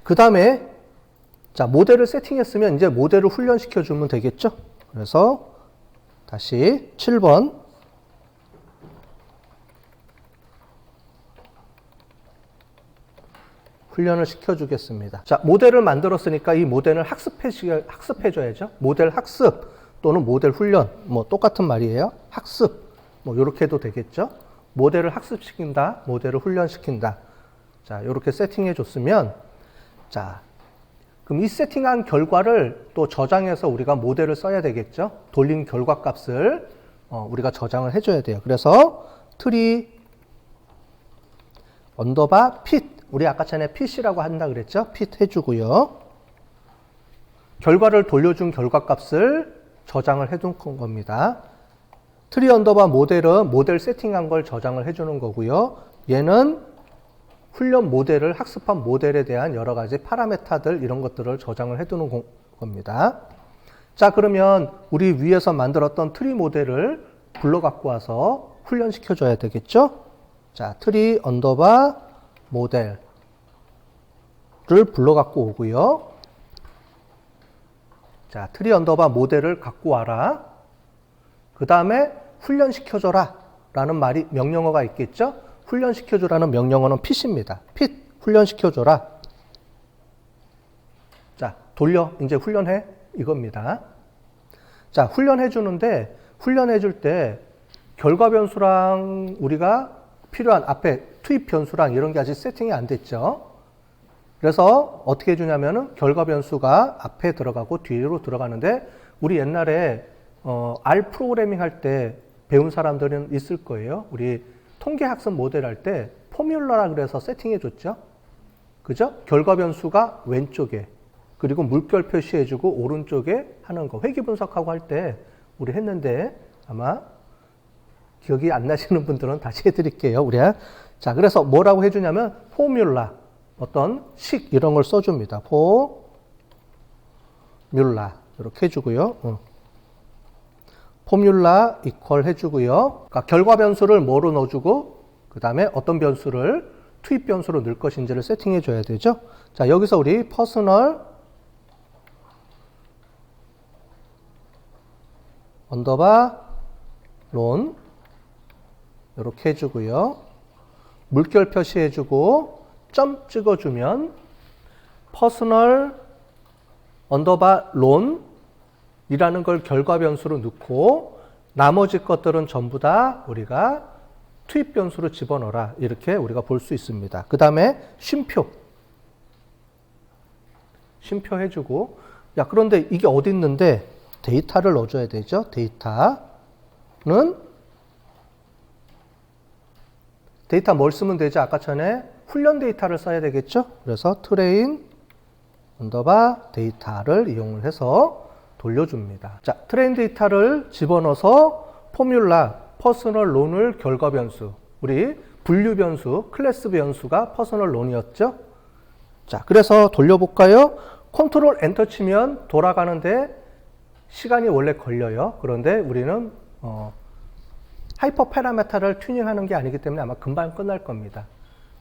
그 다음에 자, 모델을 세팅했으면 이제 모델을 훈련시켜 주면 되겠죠? 그래서 다시 7번 훈련을 시켜주겠습니다. 자, 모델을 만들었으니까 이 모델을 학습해줘야죠. 모델 학습 또는 모델 훈련, 뭐 똑같은 말이에요. 학습, 뭐 이렇게 해도 되겠죠. 모델을 학습시킨다, 모델을 훈련시킨다. 자, 이렇게 세팅해줬으면, 자, 그럼 이 세팅한 결과를 또 저장해서 우리가 모델을 써야 되겠죠. 돌린 결과값을 우리가 저장을 해줘야 돼요. 그래서 트리 언더바 핏, 우리 아까 전에 핏이라고 한다 그랬죠? 핏 해주고요. 결과를 돌려준 결과값을 저장을 해둔 겁니다. 트리 언더바 모델은 모델 세팅한 걸 저장을 해주는 거고요. 얘는 훈련 모델을 학습한 모델에 대한 여러 가지 파라메타들 이런 것들을 저장을 해두는 겁니다. 자, 그러면 우리 위에서 만들었던 트리 모델을 불러 갖고 와서 훈련시켜 줘야 되겠죠? 자, 트리 언더바 모델을 불러 갖고 오고요. 자, 트리 언더바 모델을 갖고 와라. 그 다음에 훈련시켜줘라 라는 말이 명령어가 있겠죠? 훈련시켜줘라는 명령어는 핏입니다. 핏, 훈련시켜줘라. 자, 돌려, 이제 훈련해. 이겁니다. 자, 훈련해주는데, 훈련해줄 때 결과 변수랑 우리가 필요한 앞에 투입 변수랑 이런 게 아직 세팅이 안 됐죠? 그래서 어떻게 해주냐면은 결과 변수가 앞에 들어가고 뒤로 들어가는데 우리 옛날에 R 프로그래밍 할 때 배운 사람들은 있을 거예요. 우리 통계학습 모델 할 때 포뮬러라 그래서 세팅해 줬죠. 그죠? 결과 변수가 왼쪽에 그리고 물결 표시해주고 오른쪽에 하는 거 회귀 분석하고 할 때 우리 했는데 아마 기억이 안 나시는 분들은 다시 해드릴게요. 우리 자, 그래서 뭐라고 해주냐면 포뮬라 어떤 식 이런 걸 써줍니다. 포뮬라 이렇게 해주고요. 포뮬라 이퀄 해주고요. 그러니까 결과 변수를 뭐로 넣어주고 그 다음에 어떤 변수를 투입 변수로 넣을 것인지를 세팅해 줘야 되죠. 자, 여기서 우리 퍼스널 언더바 론 이렇게 해주고요. 물결 표시해주고 점 찍어주면 퍼스널 언더바 론 이라는 걸 결과 변수로 넣고 나머지 것들은 전부 다 우리가 투입 변수로 집어넣어라. 이렇게 우리가 볼 수 있습니다. 그 다음에 쉼표 해주고 야, 그런데 이게 어디 있는데 데이터를 넣어줘야 되죠. 데이터 뭘 쓰면 되죠? 아까 전에 훈련 데이터를 써야 되겠죠? 그래서 트레인 언더바 데이터를 이용을 해서 돌려줍니다. 자, 트레인 데이터를 집어넣어서 포뮬라, 퍼스널 론을 결과 변수, 우리 분류 변수, 클래스 변수가 퍼스널 론이었죠? 자, 그래서 돌려볼까요? 컨트롤 엔터 치면 돌아가는데 시간이 원래 걸려요. 그런데 우리는 하이퍼 파라메타를 튜닝하는 게 아니기 때문에 아마 금방 끝날 겁니다.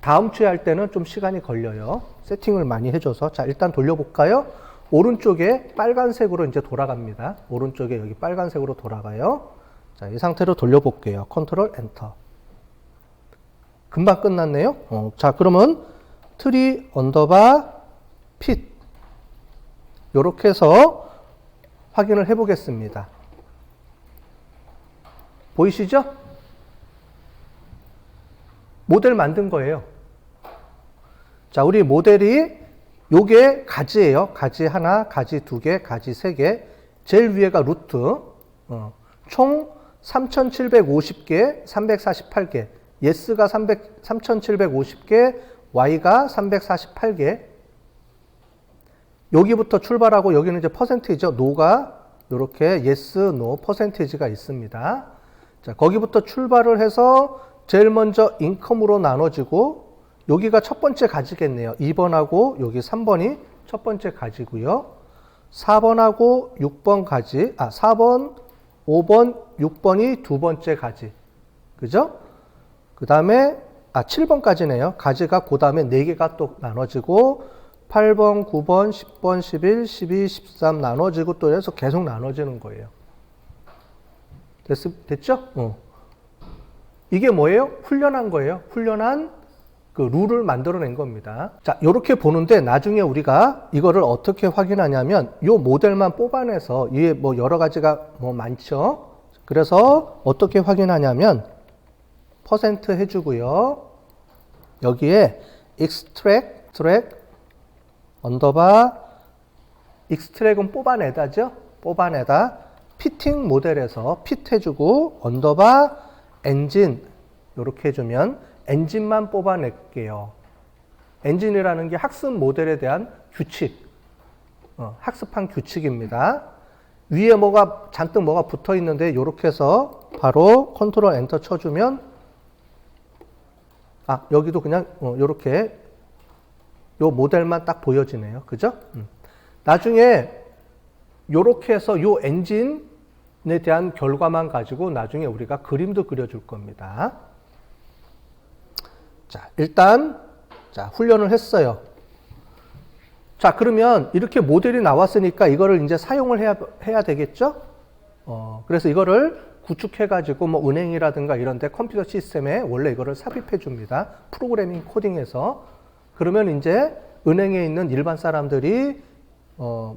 다음 주에 할 때는 좀 시간이 걸려요. 세팅을 많이 해줘서. 자, 일단 돌려볼까요? 오른쪽에 빨간색으로 이제 돌아갑니다. 오른쪽에 여기 빨간색으로 돌아가요. 자, 이 상태로 돌려볼게요. 컨트롤 엔터. 금방 끝났네요. 자, 그러면 트리 언더바 핏 이렇게 해서 확인을 해보겠습니다. 보이시죠? 모델 만든 거예요. 자, 우리 모델이 요게 가지예요. 가지 하나, 가지 두 개, 가지 세 개. 제일 위에가 루트. 총 3,750개, 348개. yes가 3,750개, y가 348개. 여기부터 출발하고 여기는 이제 퍼센테이지죠. no가 이렇게 yes, no 퍼센테이지가 있습니다. 자, 거기부터 출발을 해서 제일 먼저 인컴으로 나눠지고 여기가 첫 번째 가지겠네요. 2번하고 여기 3번이 첫 번째 가지고요. 4번하고 6번 가지, 4번, 5번, 6번이 두 번째 가지. 그죠? 그 다음에, 7번까지네요. 가지가 그 다음에 4개가 또 나눠지고, 8번, 9번, 10번, 11, 12, 13 나눠지고 또 해서 계속 나눠지는 거예요. 됐죠? 이게 뭐예요? 훈련한 거예요. 훈련한 그 룰을 만들어낸 겁니다. 자, 이렇게 보는데 나중에 우리가 이거를 어떻게 확인하냐면 이 모델만 뽑아내서 이게 뭐 여러 가지가 뭐 많죠. 그래서 어떻게 확인하냐면 퍼센트 해주고요. 여기에 extract 언더바 extract은 뽑아내다죠. 뽑아내다 피팅 모델에서 핏 해주고 언더바 엔진 이렇게 해주면 엔진만 뽑아낼게요. 엔진이라는 게 학습 모델에 대한 규칙, 학습한 규칙입니다. 위에 잔뜩 뭐가 붙어 있는데 이렇게 해서 바로 컨트롤 엔터 쳐주면 여기도 그냥 이렇게 요 모델만 딱 보여지네요. 그죠? 나중에 이렇게 해서 요 엔진에 대한 결과만 가지고 나중에 우리가 그림도 그려줄 겁니다. 자, 일단 훈련을 했어요. 자, 그러면 이렇게 모델이 나왔으니까 이거를 이제 사용을 해야 되겠죠? 그래서 이거를 구축해가지고 뭐 은행이라든가 이런 데 컴퓨터 시스템에 원래 이거를 삽입해 줍니다. 프로그래밍 코딩해서. 그러면 이제 은행에 있는 일반 사람들이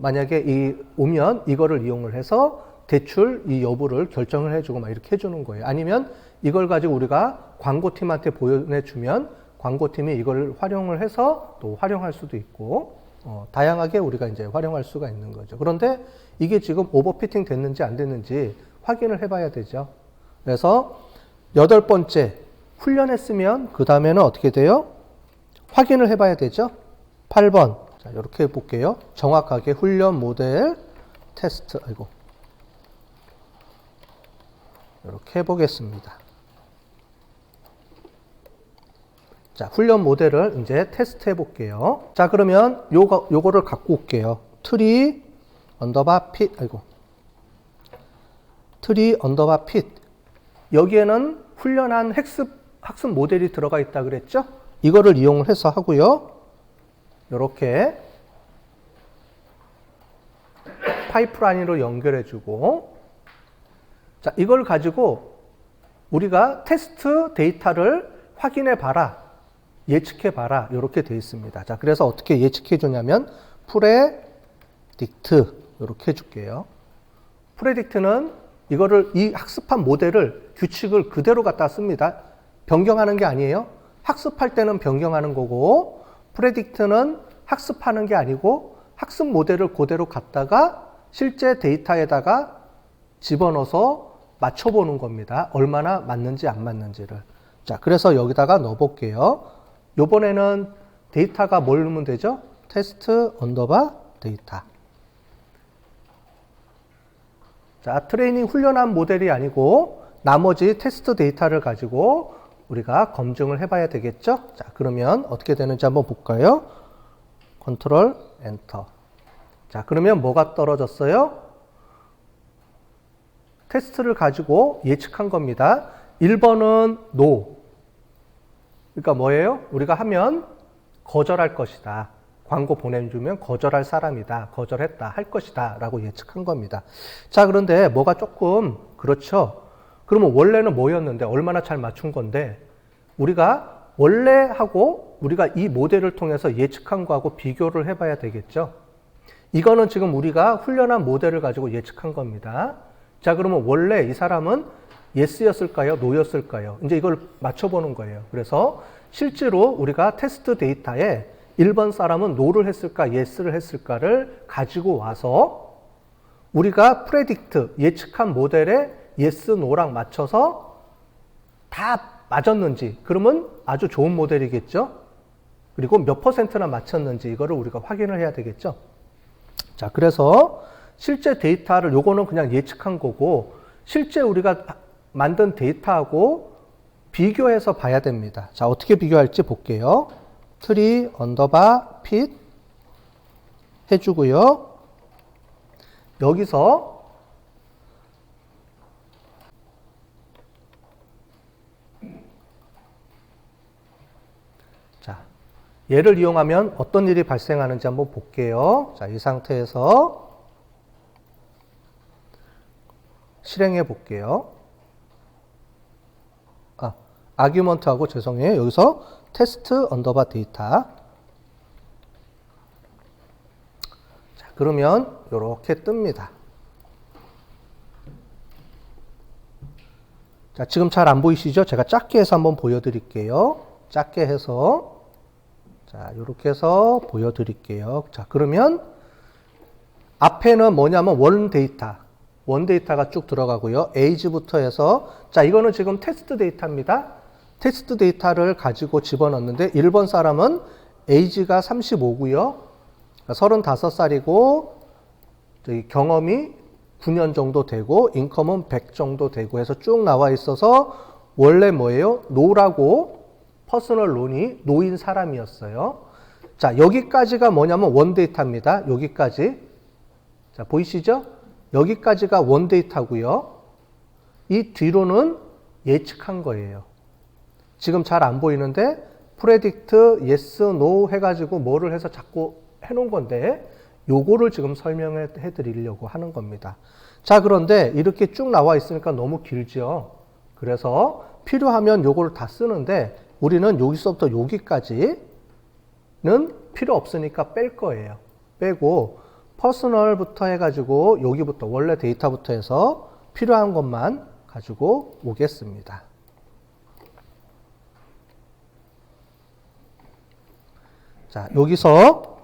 만약에 오면 이거를 이용을 해서 대출 이 여부를 결정을 해주고 막 이렇게 해주는 거예요. 아니면 이걸 가지고 우리가 광고팀한테 보내주면 광고팀이 이걸 활용을 해서 또 활용할 수도 있고 다양하게 우리가 이제 활용할 수가 있는 거죠. 그런데 이게 지금 오버피팅 됐는지 안 됐는지 확인을 해봐야 되죠. 그래서 8번째 훈련했으면 그 다음에는 어떻게 돼요? 확인을 해봐야 되죠. 8번 자 이렇게 해볼게요. 정확하게 훈련 모델 테스트 이렇게 해보겠습니다. 자, 훈련 모델을 이제 테스트 해볼게요. 자, 그러면 요거를 갖고 올게요. 트리 언더바 핏, 트리 언더바 핏. 여기에는 훈련한 학습 모델이 들어가 있다 그랬죠? 이거를 이용을 해서 하고요. 요렇게 파이프라인으로 연결해주고, 자, 이걸 가지고 우리가 테스트 데이터를 확인해 봐라. 예측해 봐라. 이렇게 되어 있습니다. 자, 그래서 어떻게 예측해 주냐면 프레딕트 이렇게 해 줄게요. 프레딕트는 이거를 이 학습한 모델을 규칙을 그대로 갖다 씁니다. 변경하는 게 아니에요. 학습할 때는 변경하는 거고 프레딕트는 학습하는 게 아니고 학습 모델을 그대로 갖다가 실제 데이터에다가 집어넣어서 맞춰보는 겁니다. 얼마나 맞는지 안 맞는지를. 자, 그래서 여기다가 넣어볼게요. 요번에는 데이터가 뭘 넣으면 되죠? 테스트 언더바 데이터. 자, 트레이닝 훈련한 모델이 아니고 나머지 테스트 데이터를 가지고 우리가 검증을 해봐야 되겠죠? 자, 그러면 어떻게 되는지 한번 볼까요? 컨트롤 엔터. 자, 그러면 뭐가 떨어졌어요? 테스트를 가지고 예측한 겁니다. 1번은 NO. 그러니까 뭐예요? 우리가 하면 거절할 것이다. 광고 보내주면 거절할 사람이다. 거절했다. 할 것이다. 라고 예측한 겁니다. 자, 그런데 뭐가 조금 그렇죠? 그러면 원래는 뭐였는데 얼마나 잘 맞춘 건데 우리가 원래하고 우리가 이 모델을 통해서 예측한 거하고 비교를 해봐야 되겠죠? 이거는 지금 우리가 훈련한 모델을 가지고 예측한 겁니다. 자, 그러면 원래 이 사람은 yes였을까요? no였을까요? 이제 이걸 맞춰보는 거예요. 그래서 실제로 우리가 테스트 데이터에 1번 사람은 no를 했을까, yes를 했을까를 가지고 와서 우리가 predict, 예측한 모델에 yes, no랑 맞춰서 다 맞았는지, 그러면 아주 좋은 모델이겠죠? 그리고 몇 %나 맞췄는지 이거를 우리가 확인을 해야 되겠죠? 자, 그래서 실제 데이터를 요거는 그냥 예측한 거고 실제 우리가 만든 데이터하고 비교해서 봐야 됩니다. 자, 어떻게 비교할지 볼게요. 트리 언더바 핏 해주고요. 여기서 자, 얘를 이용하면 어떤 일이 발생하는지 한번 볼게요. 자, 이 상태에서 실행해 볼게요. 아규먼트하고 죄송해요. 여기서 테스트 언더바 데이터. 자, 그러면 이렇게 뜹니다. 자, 지금 잘 안 보이시죠? 제가 작게 해서 한번 보여드릴게요. 작게 해서. 자, 이렇게 해서 보여드릴게요. 자, 그러면 앞에는 뭐냐면 원 데이터가 쭉 들어가고요. age부터 해서, 자, 이거는 지금 테스트 데이터입니다. 테스트 데이터를 가지고 집어넣는데 1번 사람은 age가 35고요. 35살이고 경험이 9년 정도 되고 인컴은 100 정도 되고 해서 쭉 나와 있어서 원래 뭐예요? 노라고 퍼스널 론이 노인 사람이었어요. 자, 여기까지가 뭐냐면 원 데이터입니다. 여기까지. 자, 보이시죠? 여기까지가 원 데이터고요. 이 뒤로는 예측한 거예요. 지금 잘 안 보이는데 predict, yes, no 해가지고 뭐를 해서 자꾸 해놓은 건데 요거를 지금 설명해 드리려고 하는 겁니다. 자, 그런데 이렇게 쭉 나와 있으니까 너무 길죠. 그래서 필요하면 요거를 다 쓰는데 우리는 여기서부터 여기까지는 필요 없으니까 뺄 거예요. 빼고 퍼스널부터 해가지고 여기부터 원래 데이터부터 해서 필요한 것만 가지고 오겠습니다. 자, 여기서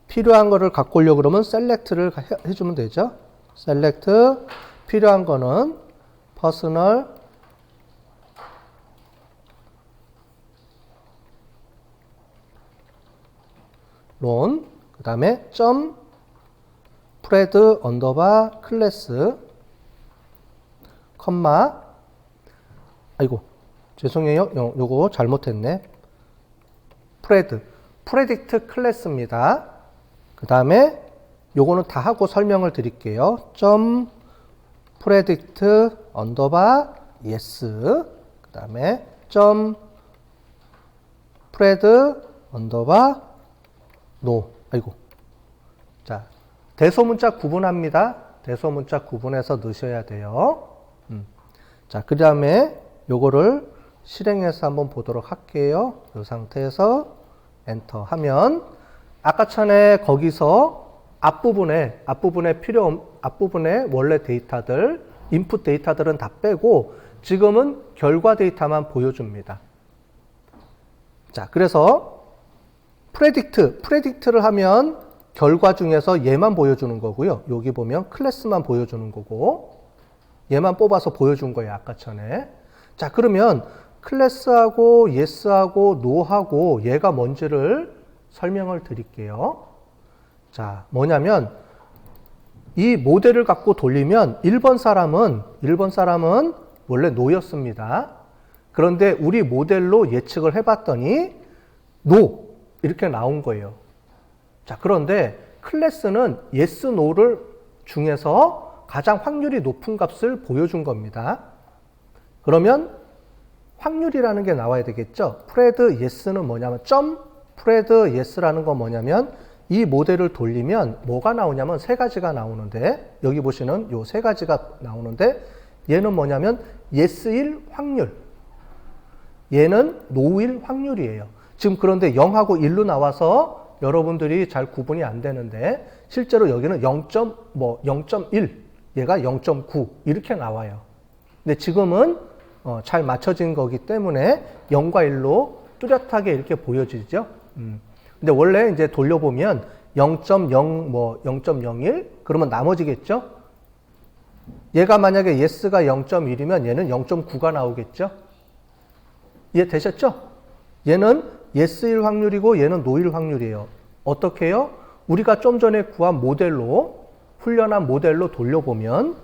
필요한 거를 갖고 오려고 그러면 select를 해주면 되죠. select, 필요한 거는 personal, loan, 그 다음에 점, spread, underbar, class, 컴마, 아이고, 죄송해요. 요거 잘못했네. predict 클래스입니다. 그 다음에 요거는 다 하고 설명을 드릴게요. 점 predict 언더바 yes. 그 다음에 점 spread 언더바 no. 아이고. 자, 대소문자 구분합니다. 대소문자 구분해서 넣으셔야 돼요. 자, 그 다음에 요거를 실행해서 한번 보도록 할게요. 이 상태에서 엔터 하면 아까 전에 거기서 앞부분에 원래 데이터들, 인풋 데이터들은 다 빼고 지금은 결과 데이터만 보여줍니다. 자, 그래서 predict를 하면 결과 중에서 얘만 보여주는 거고요. 여기 보면 클래스만 보여주는 거고 얘만 뽑아서 보여준 거예요. 아까 전에. 자, 그러면 클래스하고 yes하고 no하고 얘가 뭔지를 설명을 드릴게요. 자, 뭐냐면 이 모델을 갖고 돌리면 1번 사람은 원래 no였습니다. 그런데 우리 모델로 예측을 해봤더니 no 이렇게 나온 거예요. 자, 그런데 클래스는 yes, no를 중에서 가장 확률이 높은 값을 보여준 겁니다. 그러면 확률이라는 게 나와야 되겠죠. spread yes는 뭐냐면 점 spread yes라는 건 뭐냐면 이 모델을 돌리면 뭐가 나오냐면 세 가지가 나오는데 여기 보시는 요 세 가지가 나오는데 얘는 뭐냐면 yes일 확률, 얘는 no일 확률이에요. 지금 그런데 0하고 1로 나와서 여러분들이 잘 구분이 안 되는데 실제로 여기는 0.1, 얘가 0.9 이렇게 나와요. 근데 지금은 잘 맞춰진 거기 때문에 0과 1로 뚜렷하게 이렇게 보여지죠. 근데 원래 이제 돌려보면 0.0, 0.01 그러면 나머지겠죠. 얘가 만약에 yes가 0.1이면 얘는 0.9가 나오겠죠. 이해되셨죠? 얘는 yes일 확률이고 얘는 no일 확률이에요. 어떻게 해요? 우리가 좀 전에 구한 모델로, 훈련한 모델로 돌려보면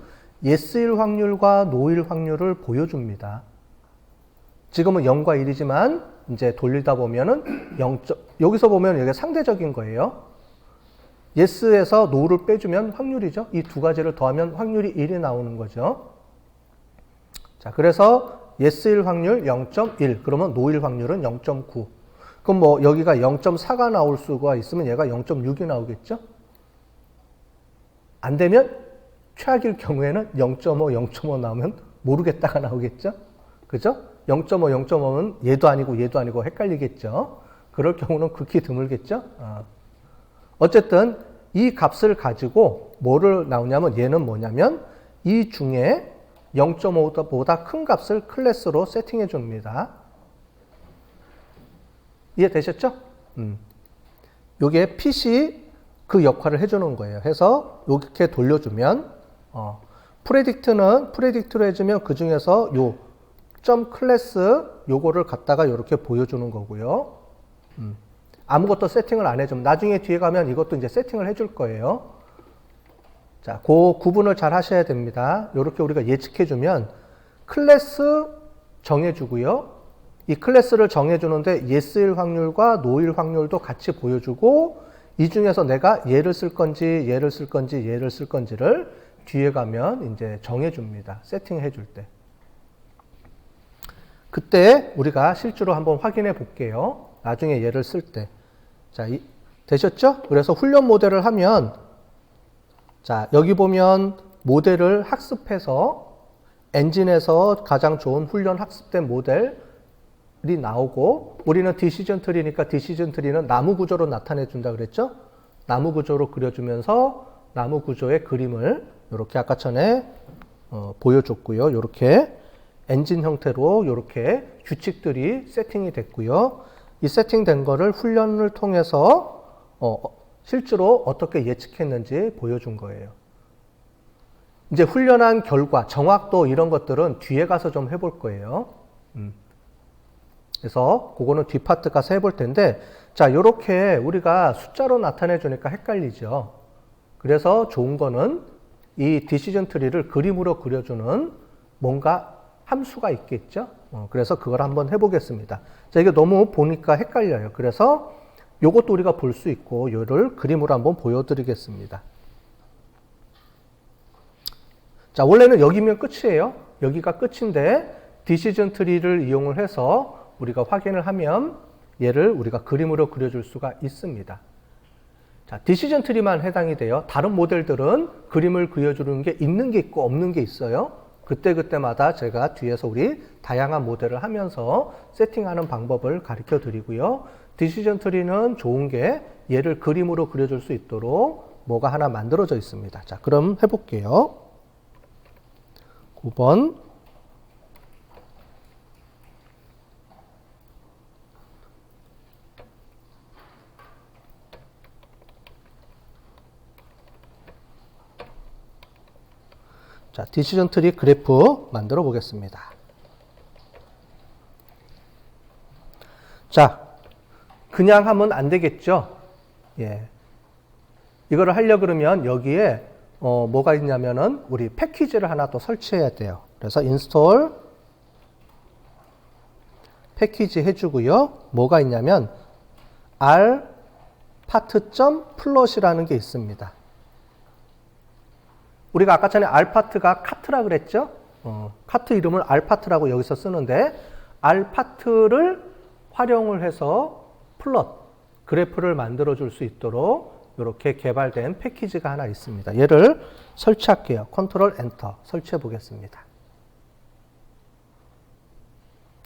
yes일 확률과 no일 확률을 보여줍니다. 지금은 0과 1이지만 이제 돌리다 보면은 여기서 보면 이게 상대적인 거예요. yes에서 no를 빼주면 확률이죠. 이 두 가지를 더하면 확률이 1이 나오는 거죠. 자, 그래서 yes일 확률 0.1, 그러면 no일 확률은 0.9. 그럼 뭐 여기가 0.4가 나올 수가 있으면 얘가 0.6이 나오겠죠? 안 되면 최악일 경우에는 0.5, 0.5 나오면 모르겠다가 나오겠죠? 그죠? 0.5, 0.5는 얘도 아니고 얘도 아니고 헷갈리겠죠? 그럴 경우는 극히 드물겠죠? 어쨌든 이 값을 가지고 뭐를 나오냐면 얘는 뭐냐면 이 중에 0.5보다 큰 값을 클래스로 세팅해 줍니다. 이해되셨죠? 요게 핏이 그 역할을 해주는 거예요. 해서 이렇게 돌려주면 프레딕트로 해주면 그 중에서 요 점 클래스 요거를 갖다가 이렇게 보여주는 거고요. 아무것도 세팅을 안 해주면 나중에 뒤에 가면 이것도 이제 세팅을 해줄 거예요. 자, 그 구분을 잘 하셔야 됩니다. 이렇게 우리가 예측해주면 클래스 정해주고요. 이 클래스를 정해주는데 yes일 확률과 no일 확률도 같이 보여주고 이 중에서 내가 얘를 쓸 건지 얘를 쓸 건지 얘를 쓸 건지를 뒤에 가면 이제 정해줍니다. 세팅해 줄 때. 그때 우리가 실제로 한번 확인해 볼게요. 나중에 얘를 쓸 때. 자, 되셨죠? 그래서 훈련 모델을 하면 자, 여기 보면 모델을 학습해서 엔진에서 가장 좋은 훈련 학습된 모델이 나오고 우리는 디시전 트리니까 디시전 트리는 나무 구조로 나타내 준다 그랬죠? 나무 구조로 그려주면서 나무 구조의 그림을 이렇게 아까 전에 보여줬고요. 이렇게 엔진 형태로 이렇게 규칙들이 세팅이 됐고요. 이 세팅된 거를 훈련을 통해서 실제로 어떻게 예측했는지 보여준 거예요. 이제 훈련한 결과, 정확도 이런 것들은 뒤에 가서 좀 해볼 거예요. 그래서 그거는 뒷파트 가서 해볼 텐데 자, 요렇게 우리가 숫자로 나타내 주니까 헷갈리죠. 그래서 좋은 거는 이 디시전 트리를 그림으로 그려주는 뭔가 함수가 있겠죠. 그래서 그걸 한번 해보겠습니다. 자, 이게 너무 보니까 헷갈려요. 그래서 요것도 우리가 볼 수 있고 요를 그림으로 한번 보여드리겠습니다. 자, 원래는 여기면 끝이에요. 여기가 끝인데 디시전 트리를 이용을 해서 우리가 확인을 하면 얘를 우리가 그림으로 그려줄 수가 있습니다. 자, 디시전 트리만 해당이 돼요. 다른 모델들은 그림을 그려주는 게 있는 게 있고 없는 게 있어요. 그때그때마다 제가 뒤에서 우리 다양한 모델을 하면서 세팅하는 방법을 가르쳐 드리고요. 디시전 트리는 좋은 게 얘를 그림으로 그려줄 수 있도록 뭐가 하나 만들어져 있습니다. 자, 그럼 해볼게요. 9번. 자, 디시전 트리 그래프 만들어 보겠습니다. 자, 그냥 하면 안 되겠죠? 예. 이거를 하려 그러면 여기에 뭐가 있냐면은 우리 패키지를 하나 또 설치해야 돼요. 그래서 인스톨 패키지 해주고요. 뭐가 있냐면 r 파트.플롯이라는 게 있습니다. 우리가 아까 전에 r파트가 카트라 그랬죠? 카트 이름을 r파트라고 여기서 쓰는데 r파트를 활용을 해서 플롯, 그래프를 만들어 줄 수 있도록 이렇게 개발된 패키지가 하나 있습니다. 얘를 설치할게요. 컨트롤 엔터 설치해 보겠습니다.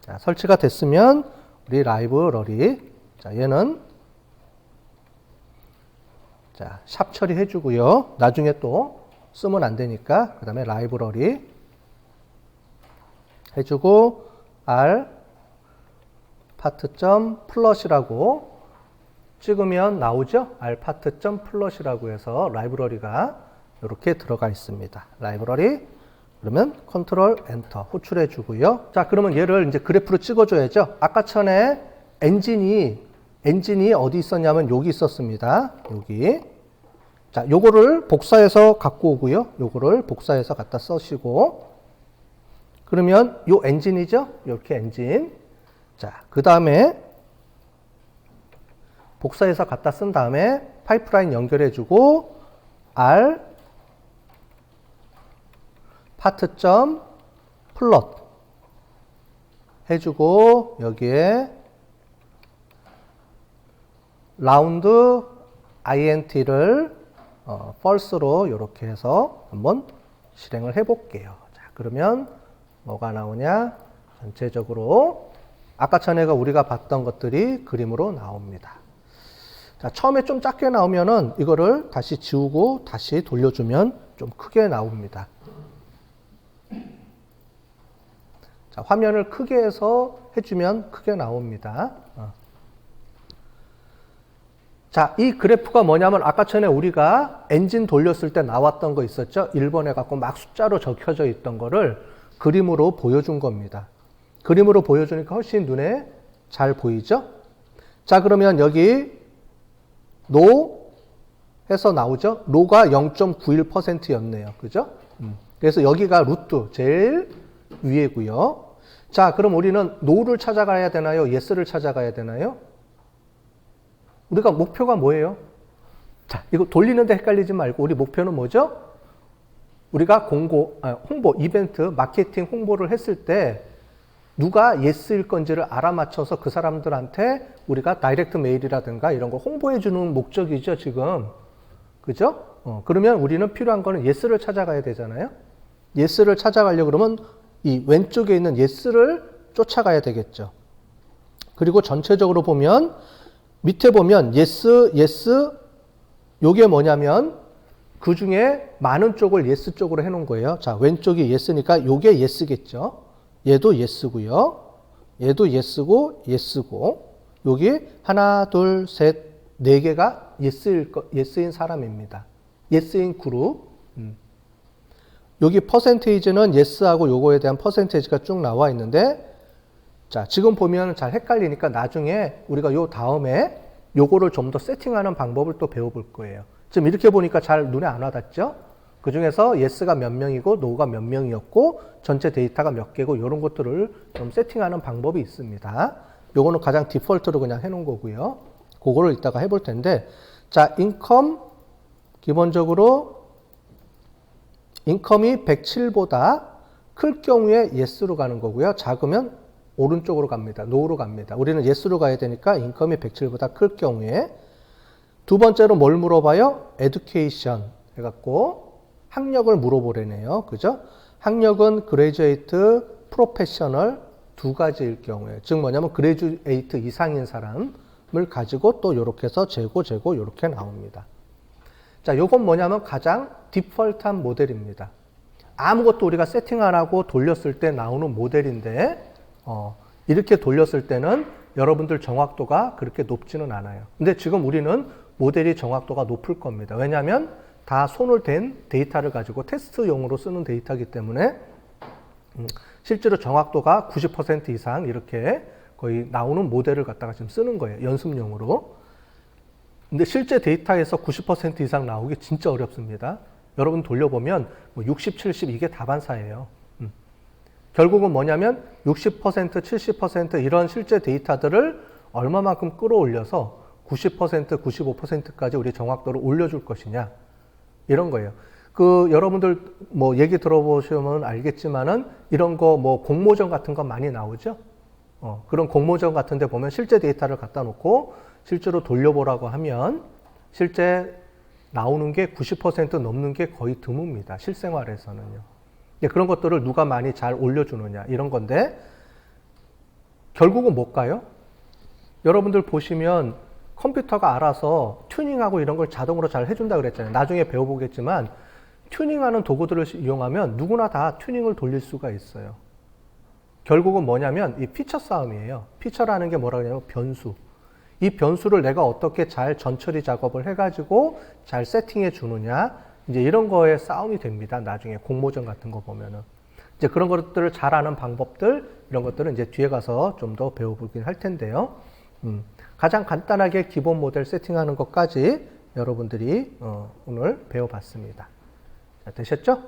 자, 설치가 됐으면 우리 라이브러리, 자, 얘는 자, 샵 처리해 주고요. 나중에 또 쓰면 안 되니까 그 다음에 라이브러리 해주고 r 파트.플롯이라고 찍으면 나오죠? r 파트.플롯이라고 해서 라이브러리가 이렇게 들어가 있습니다. 라이브러리 그러면 컨트롤 엔터 호출해 주고요. 자, 그러면 얘를 이제 그래프로 찍어줘야죠. 아까 전에 엔진이 어디 있었냐면 여기 있었습니다. 여기. 자, 요거를 복사해서 갖고 오고요. 요거를 복사해서 갖다 쓰시고. 그러면 요 엔진이죠? 이렇게 엔진. 자, 그 다음에 복사해서 갖다 쓴 다음에 파이프라인 연결해주고 r 파트.플롯 해주고 여기에 라운드 int를 false로 이렇게 해서 한번 실행을 해 볼게요. 자, 그러면 뭐가 나오냐? 전체적으로 아까 전에가 우리가 봤던 것들이 그림으로 나옵니다. 자, 처음에 좀 작게 나오면은 이거를 다시 지우고 다시 돌려주면 좀 크게 나옵니다. 자, 화면을 크게 해서 해주면 크게 나옵니다. 자, 이 그래프가 뭐냐면 아까 전에 우리가 엔진 돌렸을 때 나왔던 거 있었죠? 1번 해갖고 막 숫자로 적혀져 있던 거를 그림으로 보여준 겁니다. 그림으로 보여주니까 훨씬 눈에 잘 보이죠? 자, 그러면 여기 노 해서 나오죠? 로가 0.91%였네요. 그죠? 그래서 여기가 루트 제일 위에고요. 자, 그럼 우리는 노를 찾아가야 되나요? 예스를 찾아가야 되나요? 우리가 목표가 뭐예요? 자, 이거 돌리는데 헷갈리지 말고 우리 목표는 뭐죠? 우리가 홍보, 이벤트, 마케팅 홍보를 했을 때 누가 예스일 건지를 알아맞혀서 그 사람들한테 우리가 다이렉트 메일이라든가 이런 거 홍보해 주는 목적이죠, 지금. 그죠? 그러면 우리는 필요한 거는 예스를 찾아가야 되잖아요. 예스를 찾아가려고 그러면 이 왼쪽에 있는 예스를 쫓아가야 되겠죠. 그리고 전체적으로 보면 밑에 보면 예스, 예스, 요게 뭐냐면 그 중에 많은 쪽을 예스 쪽으로 해놓은 거예요. 자, 왼쪽이 예스니까 요게 예스겠죠. 얘도 예스고요. 얘도 예스고, 예스고. 여기 하나, 둘, 셋, 네 개가 예스인 사람입니다. 예스인 그룹. 여기 퍼센테이지는 예스하고 요거에 대한 퍼센테이지가 쭉 나와 있는데 자, 지금 보면 잘 헷갈리니까 나중에 우리가 요 다음에 요거를 좀 더 세팅하는 방법을 또 배워볼 거예요. 지금 이렇게 보니까 잘 눈에 안 와닿죠? 그 중에서 예스가 몇 명이고 노가 몇 명이었고 전체 데이터가 몇 개고 이런 것들을 좀 세팅하는 방법이 있습니다. 요거는 가장 디폴트로 그냥 해놓은 거고요. 그거를 이따가 해볼 텐데 자, 인컴 기본적으로 인컴이 107보다 클 경우에 예스로 가는 거고요. 작으면 오른쪽으로 갑니다. 노로 갑니다. 우리는 예스로 가야 되니까 인컴이 107보다 클 경우에 두 번째로 뭘 물어봐요? education 해갖고 학력을 물어보래네요. 그죠? 학력은 graduate, professional 두 가지일 경우에 즉 뭐냐면 graduate 이상인 사람을 가지고 또 이렇게 해서 재고 이렇게 나옵니다. 자, 요건 뭐냐면 가장 디폴트한 모델입니다. 아무것도 우리가 세팅 안 하고 돌렸을 때 나오는 모델인데 이렇게 돌렸을 때는 여러분들 정확도가 그렇게 높지는 않아요. 근데 지금 우리는 모델이 정확도가 높을 겁니다. 왜냐하면 다 손을 댄 데이터를 가지고 테스트용으로 쓰는 데이터이기 때문에 실제로 정확도가 90% 이상 이렇게 거의 나오는 모델을 갖다가 지금 쓰는 거예요. 연습용으로. 근데 실제 데이터에서 90% 이상 나오기 진짜 어렵습니다. 여러분 돌려보면 뭐 60, 70 이게 다반사예요. 결국은 뭐냐면 60%, 70% 이런 실제 데이터들을 얼마만큼 끌어올려서 90%, 95%까지 우리 정확도를 올려줄 것이냐 이런 거예요. 그 여러분들 뭐 얘기 들어보시면 알겠지만은 이런 거 뭐 공모전 같은 거 많이 나오죠. 그런 공모전 같은 데 보면 실제 데이터를 갖다 놓고 실제로 돌려보라고 하면 실제 나오는 게 90% 넘는 게 거의 드뭅니다. 실생활에서는요. 그런 것들을 누가 많이 잘 올려주느냐 이런 건데 결국은 뭘까요? 여러분들 보시면 컴퓨터가 알아서 튜닝하고 이런 걸 자동으로 잘 해준다 그랬잖아요. 나중에 배워보겠지만 튜닝하는 도구들을 이용하면 누구나 다 튜닝을 돌릴 수가 있어요. 결국은 뭐냐면 이 피처 싸움이에요. 피처라는 게 뭐라고 하냐면 변수. 이 변수를 내가 어떻게 잘 전처리 작업을 해가지고 잘 세팅해 주느냐 이제 이런 거에 싸움이 됩니다. 나중에 공모전 같은 거 보면은 이제 그런 것들을 잘 아는 방법들 이런 것들은 이제 뒤에 가서 좀 더 배워보긴 할 텐데요. 가장 간단하게 기본 모델 세팅하는 것까지 여러분들이 오늘 배워봤습니다. 자, 되셨죠?